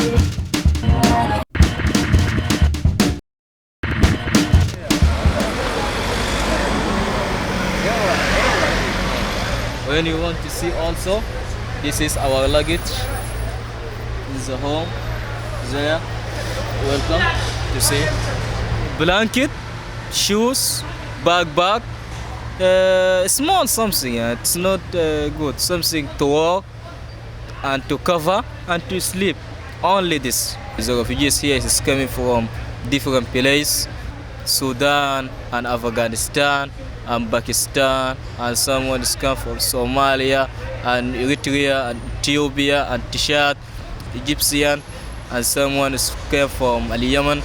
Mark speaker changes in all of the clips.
Speaker 1: When you want to see also, this is our luggage. This is the home. There. Welcome to see. Blanket, shoes, backpack. Small something. It's not good. Something to wear and to cover and to sleep. Only this. The refugees here is coming from different places. Sudan and Afghanistan and Pakistan, and someone is come from Somalia and Eritrea and Ethiopia and Chad, Egyptian, and someone is came from Yemen.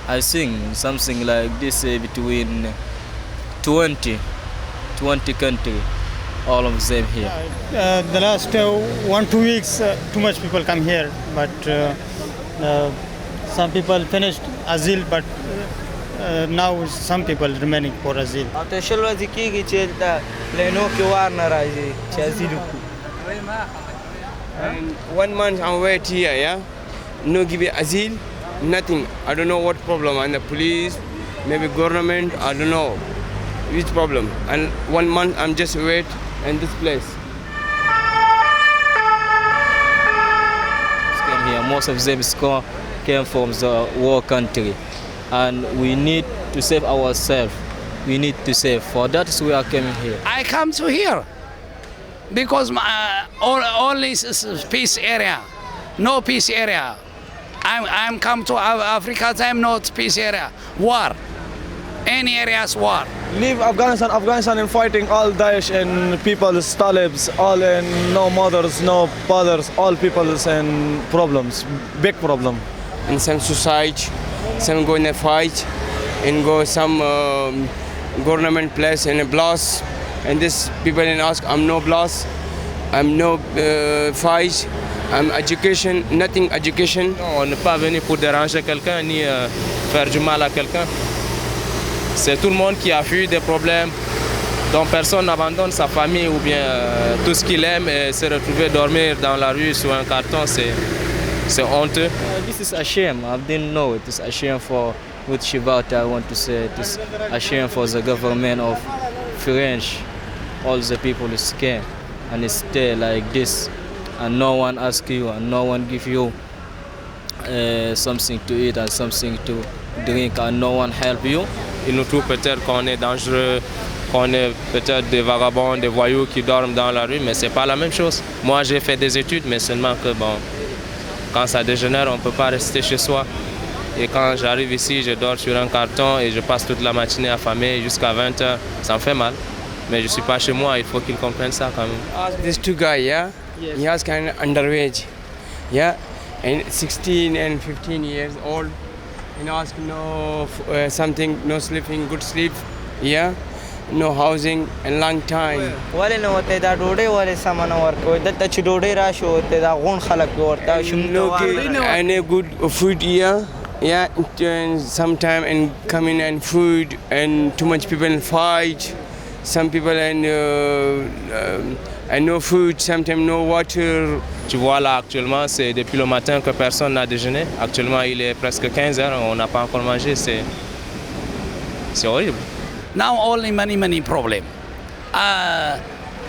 Speaker 1: I think something like this between 20 countries, all of them here.
Speaker 2: The last 1-2 weeks, too much people come here, but some people finished asile, but now some people remaining for asile.
Speaker 3: And 1 month I wait here, yeah? No give it asile, nothing. I don't know what problem. And the police, maybe government, I don't know which problem. And 1 month I'm just wait in this place.
Speaker 1: Came here. Most of them came from the war country. And we need to save ourselves. We need to save. For that is we are coming here.
Speaker 4: I come to here because all this is peace area, no peace area. I'm come to Africa time, not peace area. War, any areas war.
Speaker 5: Leave Afghanistan in fighting all Daesh and people's talibs, all in no mothers, no fathers, all people's in problems, big problem.
Speaker 3: In some society, some go in a fight, and go some government place in a blast, and this people in ask, I'm no blast, I'm no fight, I'm education, nothing education.
Speaker 6: On n'est pas venu pour déranger quelqu'un ni faire du mal à quelqu'un. C'est tout le monde qui a fui des problèmes, dont personne n'abandonne sa famille ou bien tout ce qu'il aime et se retrouver dormir dans la rue sur un carton, c'est honteux.
Speaker 1: This is a shame. I didn't know it. It's a shame for what Shibata I want to say. It is a shame for the government of French. All the people is scared and stay like this, and no one ask you and no one give you something to eat and something to drink, and no one help you.
Speaker 6: Ils nous trouvent peut-être qu'on est dangereux, qu'on est peut-être des vagabonds, des voyous qui dorment dans la rue, mais c'est pas la même chose. Moi j'ai fait des études, mais seulement que bon, quand ça dégénère, on ne peut pas rester chez soi. Et quand j'arrive ici, je dors sur un carton et je passe toute la matinée affamé jusqu'à 20h. Ça me fait mal. Mais je ne suis pas chez moi, il faut qu'ils comprennent ça quand même.
Speaker 3: Ask these two guys, yeah? Yes. He has kind of underage, yeah? And 16 and 15 years old. And ask no something, no sleeping, good sleep, yeah? No housing in long time. And good food here, yeah, and sometime and coming and food and too much people fight. Some people and no food, sometimes no water.
Speaker 6: Tu vois là actuellement, c'est depuis le matin que personne n'a déjeuné. Actuellement, il est presque 15 heures, on n'a pas encore mangé, c'est horrible.
Speaker 4: Now only many problem.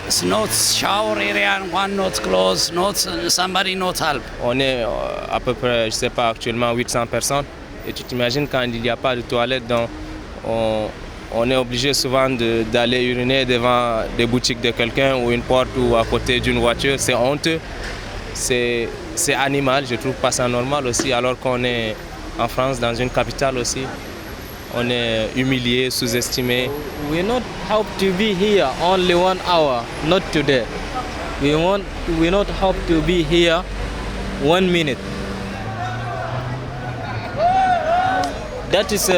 Speaker 4: It's not shower area, one not close, not somebody not help.
Speaker 6: On est à peu près, je sais pas, actuellement 800 personnes. Et tu t'imagines quand il n'y a pas de toilette, donc on est obligé souvent d'aller uriner devant des boutiques de quelqu'un ou une porte ou à côté d'une voiture. C'est honteux, c'est animal, je trouve pas ça normal aussi, alors qu'on est en France, dans une capitale aussi. On est humilié, sous-estimé.
Speaker 1: We not hope to be here only 1 hour, not today. We not hope to be here 1 minute. That is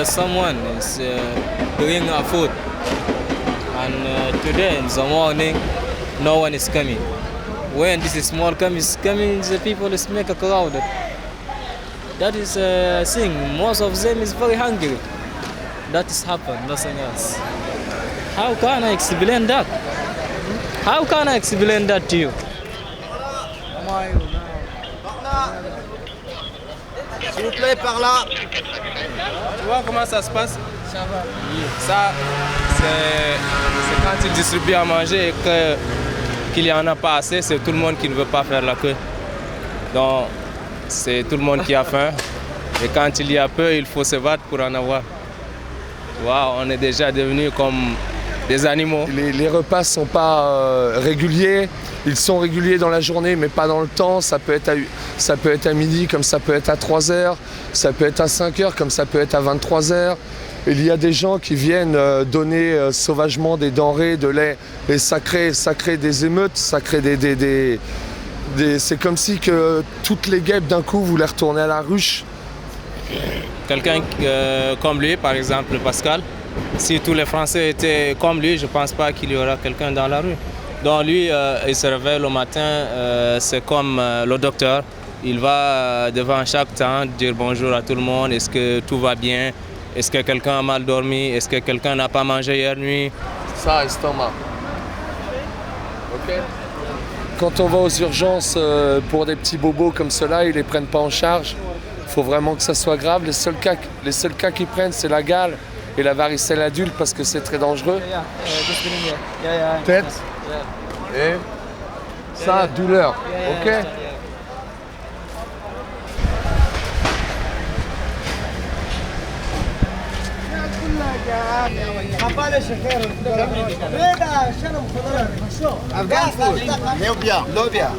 Speaker 1: someone is bringing our food, and today in the morning, no one is coming. When this small is coming, the people is make a crowd. That is a thing. Most of them is very hungry. That is happened, nothing else. How can I explain that? How can I explain that to you?
Speaker 7: S'il vous plaît, par là.
Speaker 6: Tu vois comment ça se passe? Ça, c'est quand ils distribuent à manger et qu'il n'y en a pas assez, c'est tout le monde qui ne veut pas faire la queue. Donc, c'est tout le monde qui a faim. Et quand il y a peu, il faut se battre pour en avoir. Tu vois, on est déjà devenus comme des animaux.
Speaker 8: Les repas ne sont pas réguliers. Ils sont réguliers dans la journée, mais pas dans le temps. Ça peut être à midi, comme ça peut être à 3h. Ça peut être à 5h, comme ça peut être à 23h. Il y a des gens qui viennent donner sauvagement des denrées, de lait. Et ça crée des émeutes, ça crée c'est comme si que toutes les guêpes d'un coup voulaient retourner à la ruche.
Speaker 6: Quelqu'un comme lui, par exemple Pascal, si tous les Français étaient comme lui, je ne pense pas qu'il y aura quelqu'un dans la rue. Donc lui, il se réveille le matin, c'est comme le docteur. Il va devant chaque tente dire bonjour à tout le monde, est-ce que tout va bien, est-ce que quelqu'un a mal dormi, est-ce que quelqu'un n'a pas mangé hier nuit.
Speaker 8: Ça, estomac. Ok. Quand on va aux urgences pour des petits bobos comme cela, ils ne les prennent pas en charge. Il faut vraiment que ça soit grave. Les seuls cas qu'ils prennent, c'est la gale et la varicelle adulte parce que c'est très dangereux. Tête et ça, douleur. Ok.
Speaker 7: Afghan food. Lobia.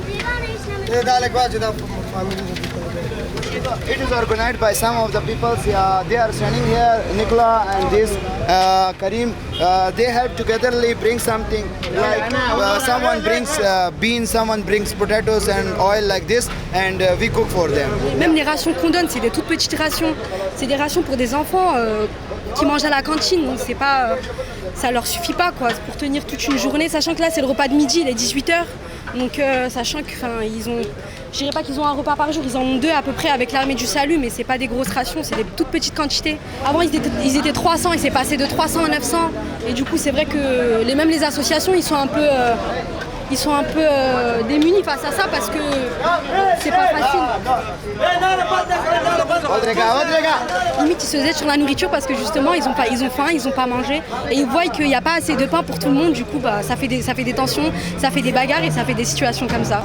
Speaker 7: It is organized by some of the people. They are standing here, Nicola and this Karim. They help togetherly bring something like someone brings beans, someone brings potatoes and oil like this, and we cook for them.
Speaker 9: Même les rations qu'on donne, c'est des toutes petites rations. C'est des rations pour des enfants qui mangent à la cantine, donc c'est pas, ça leur suffit pas quoi, pour tenir toute une journée, sachant que là c'est le repas de midi, il est 18h, donc sachant que, je dirais pas qu'ils ont un repas par jour, ils en ont 2 à peu près avec l'armée du salut, mais c'est pas des grosses rations, c'est des toutes petites quantités. Avant ils étaient 300 et c'est passé de 300 à 900, et du coup c'est vrai que même les associations ils sont un peu démunis face à ça parce que c'est pas facile. Limite ils se jettent sur la nourriture parce que justement ils ont faim, ils ont pas mangé et ils voient qu'il n'y a pas assez de pain pour tout le monde, du coup ça fait des tensions, ça fait des bagarres et ça fait des situations comme ça.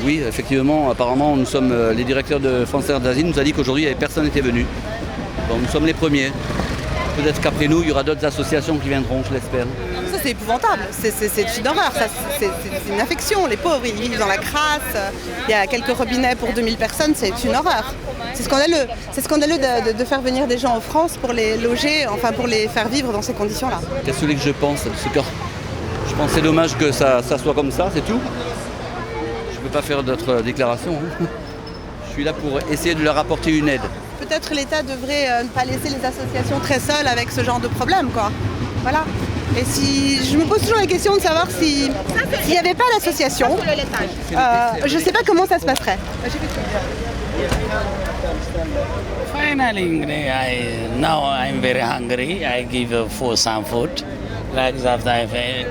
Speaker 10: Oui, effectivement, apparemment, nous sommes les directeurs de France Terre d'Asile nous a dit qu'aujourd'hui, personne n'était venu. Donc nous sommes les premiers. Peut-être qu'après nous, il y aura d'autres associations qui viendront, je l'espère.
Speaker 11: Ça, c'est épouvantable. C'est une horreur. C'est une infection. Les pauvres, ils vivent dans la crasse. Il y a quelques robinets pour 2000 personnes. C'est une horreur. C'est scandaleux. C'est scandaleux de faire venir des gens en France pour les loger, enfin pour les faire vivre dans ces conditions-là.
Speaker 10: Qu'est-ce que je pense de ce cas? Je pense que c'est dommage que ça soit comme ça, c'est tout. Je ne peux pas faire d'autres déclarations. Je suis là pour essayer de leur apporter une aide.
Speaker 11: Peut-être l'État devrait ne pas laisser les associations très seules avec ce genre de problème, quoi. Voilà. Et je me pose toujours la question de savoir s'il n'y avait pas l'association, je ne sais pas comment ça se passerait.
Speaker 4: Finally, now I'm very hungry. I give for some food. Like after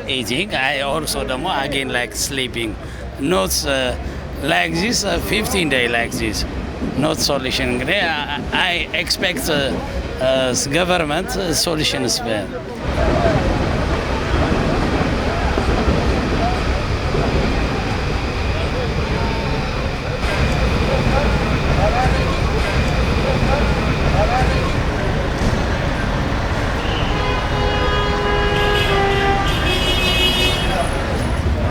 Speaker 4: eating, I also again like sleeping. Not like this, 15 days like this. Not solution. I expect government solutions.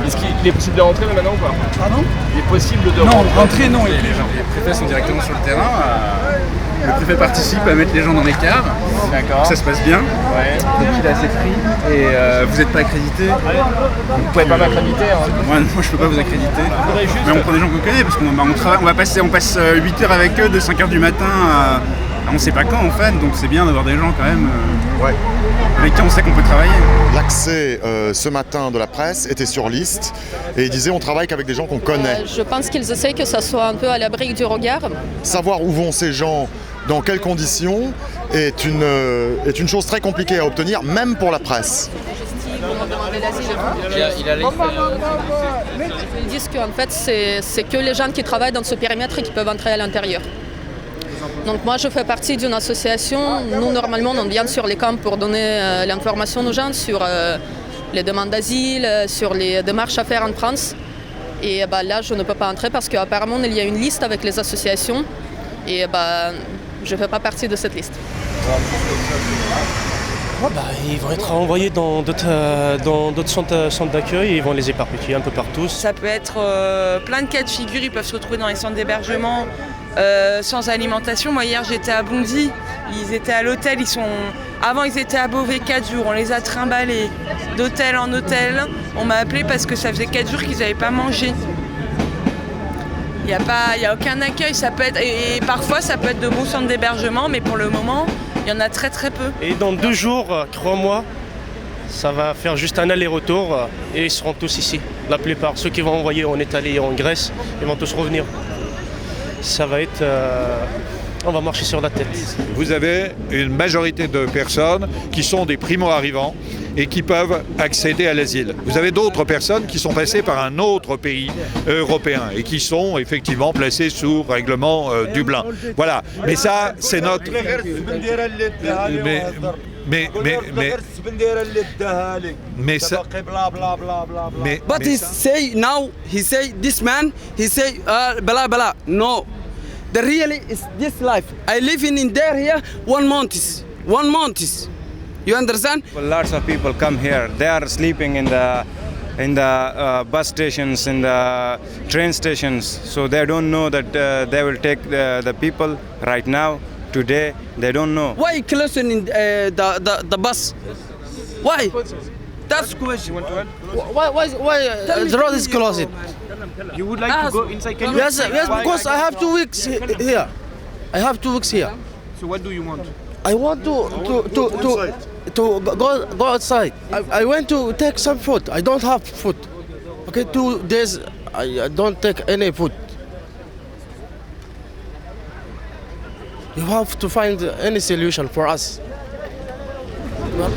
Speaker 12: Est-ce qu'il est possible de rentrer maintenant ou pas?
Speaker 13: Pardon?
Speaker 12: Il est possible de
Speaker 13: rentrer, non.
Speaker 12: Les préfets sont directement sur le terrain. Le préfet participe à mettre les gens dans les cars. D'accord. Ça se passe bien. Ouais. Donc il a assez pris. Et vous n'êtes pas accrédité. Vous pouvez pas m'accréditer. Moi je peux pas vous accréditer. Mais on prend des gens qu'on connaît parce qu'on passe 8 heures avec eux de 5h du matin On ne sait pas quand en fait, donc c'est bien d'avoir des gens quand même avec qui on sait qu'on peut travailler.
Speaker 13: L'accès ce matin de la presse était sur liste et il disait on travaille qu'avec des gens qu'on connaît.
Speaker 14: Je pense qu'ils essaient que ça soit un peu à l'abri du regard.
Speaker 13: Savoir où vont ces gens, dans quelles conditions, est une chose très compliquée à obtenir, même pour la presse.
Speaker 14: Ils disent qu'en fait c'est que les gens qui travaillent dans ce périmètre qui peuvent entrer à l'intérieur. Donc moi je fais partie d'une association, nous normalement on vient sur les camps pour donner l'information aux gens sur les demandes d'asile, sur les démarches à faire en France. Et là je ne peux pas entrer parce qu'apparemment il y a une liste avec les associations et je ne fais pas partie de cette liste.
Speaker 15: Ils vont être envoyés dans d'autres centres d'accueil et ils vont les éparpiller un peu partout.
Speaker 16: Ça peut être plein de cas de figure, ils peuvent se retrouver dans les centres d'hébergement sans alimentation. Moi hier j'étais à Bondy, ils étaient à l'hôtel, avant ils étaient à Beauvais 4 jours, on les a trimballés d'hôtel en hôtel. On m'a appelé parce que ça faisait 4 jours qu'ils n'avaient pas mangé. Il n'y a aucun accueil, ça peut être, et parfois ça peut être de bons centres d'hébergement, mais pour le moment il y en a très très peu.
Speaker 15: Et dans 2 jours, crois-moi, ça va faire juste un aller-retour et ils seront tous ici. La plupart, ceux qui vont envoyer en Italie et en Grèce, ils vont tous revenir. Ça va être... on va marcher sur la tête.
Speaker 17: Vous avez une majorité de personnes qui sont des primo-arrivants et qui peuvent accéder à l'asile. Vous avez d'autres personnes qui sont passées par un autre pays européen et qui sont effectivement placées sous règlement Dublin. Voilà. Mais ça, c'est notre... Mais ça...
Speaker 18: But he say now, he say this man, he say blah blah. No, the really is this life. I live in there here 1 month. 1 month. You understand?
Speaker 19: Well, lots of people come here. They are sleeping in the bus stations, in the train stations. So they don't know that they will take the people right now, today. They don't know.
Speaker 18: Why closing in the bus? Why? That's the question.
Speaker 20: Why the road is closed?
Speaker 15: You would like to go inside? Can you
Speaker 20: Yes, because I have 2 weeks here. I have 2 weeks here.
Speaker 15: So what do you want?
Speaker 20: I want to go outside. I went to take some food. I don't have food. Okay, 2 days I don't take any food. You have to find any solution for us.
Speaker 13: Non.